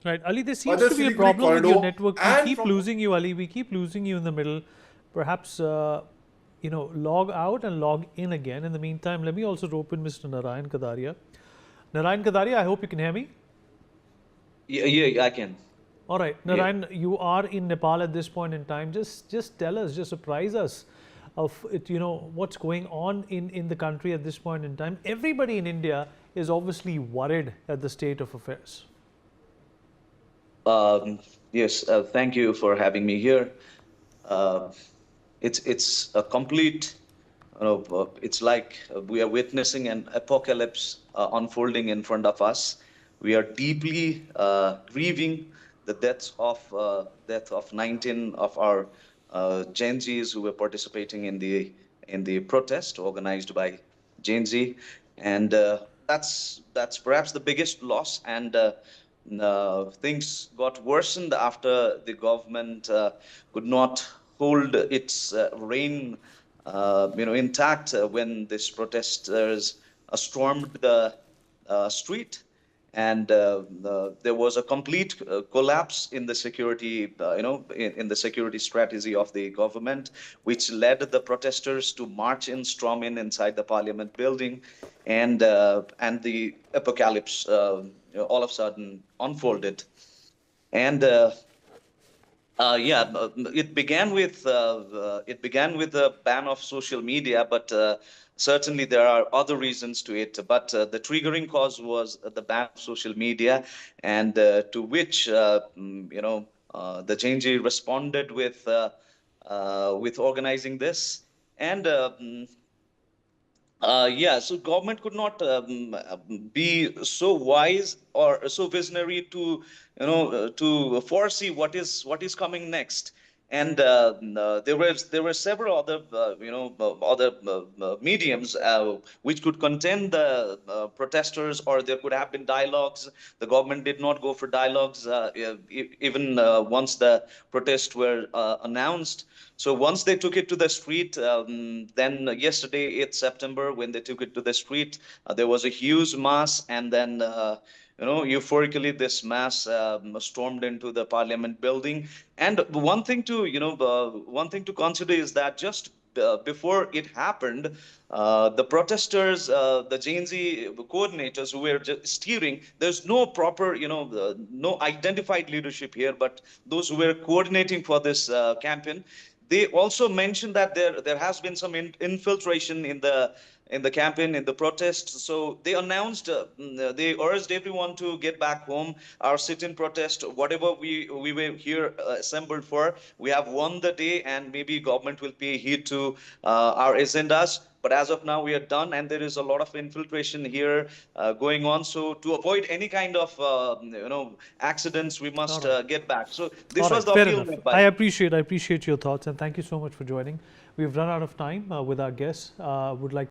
Right, Ali, there by seems the to be a Siliguri problem with your corridor network. We and keep from losing you, Ali. We keep losing you in the middle. Perhaps, log out and log in again. In the meantime, let me also open Mr. Narayan Kadaria. Narayan Kadaria, I hope you can hear me. Yeah, I can. All right, Yeah. Narayan, you are in Nepal at this point in time. Just tell us, just surprise us of it, what's going on in the country at this point in time. Everybody in India is obviously worried at the state of affairs. Um, yes. Thank you for having me here. Uh, it's a complete. It's like we are witnessing an apocalypse unfolding in front of us. We are deeply grieving the death of 19 of our Gen Zs who were participating in the protest organized by Gen Z, and that's perhaps the biggest loss. And things got worsened after the government could not hold its reign intact when these protesters stormed the street, and there was a complete collapse in the security, in the security strategy of the government, which led the protesters to march in, storm in inside the parliament building, and the apocalypse all of a sudden unfolded. And yeah, it began with the ban of social media, but certainly there are other reasons to it. But the triggering cause was the ban of social media, and to which the change responded with organizing this. And yeah, so government could not be so wise or so visionary to to foresee what is coming next. And there were several other other mediums which could contain the protesters, or there could have been dialogues. The government did not go for dialogues even once the protests were announced. So once they took it to the street, then yesterday, 8th September, when they took it to the street, there was a huge mass, and then euphorically, this mass stormed into the parliament building. And one thing to consider is that just before it happened, the protesters, the Gen Z coordinators who were just steering, there's no proper, no identified leadership here, but those who were coordinating for this campaign, they also mentioned that there has been some infiltration in the campaign, in the protests. So they announced, they urged everyone to get back home. Our sit-in protest, whatever we were here assembled for, we have won the day, and maybe government will pay heed to our agendas. But as of now, we are done, and there is a lot of infiltration here going on. So to avoid any kind of accidents, we All must right. get back. So All this was right, the fair appeal enough. made by. I appreciate your thoughts, and thank you so much for joining. We've run out of time with our guests. Would like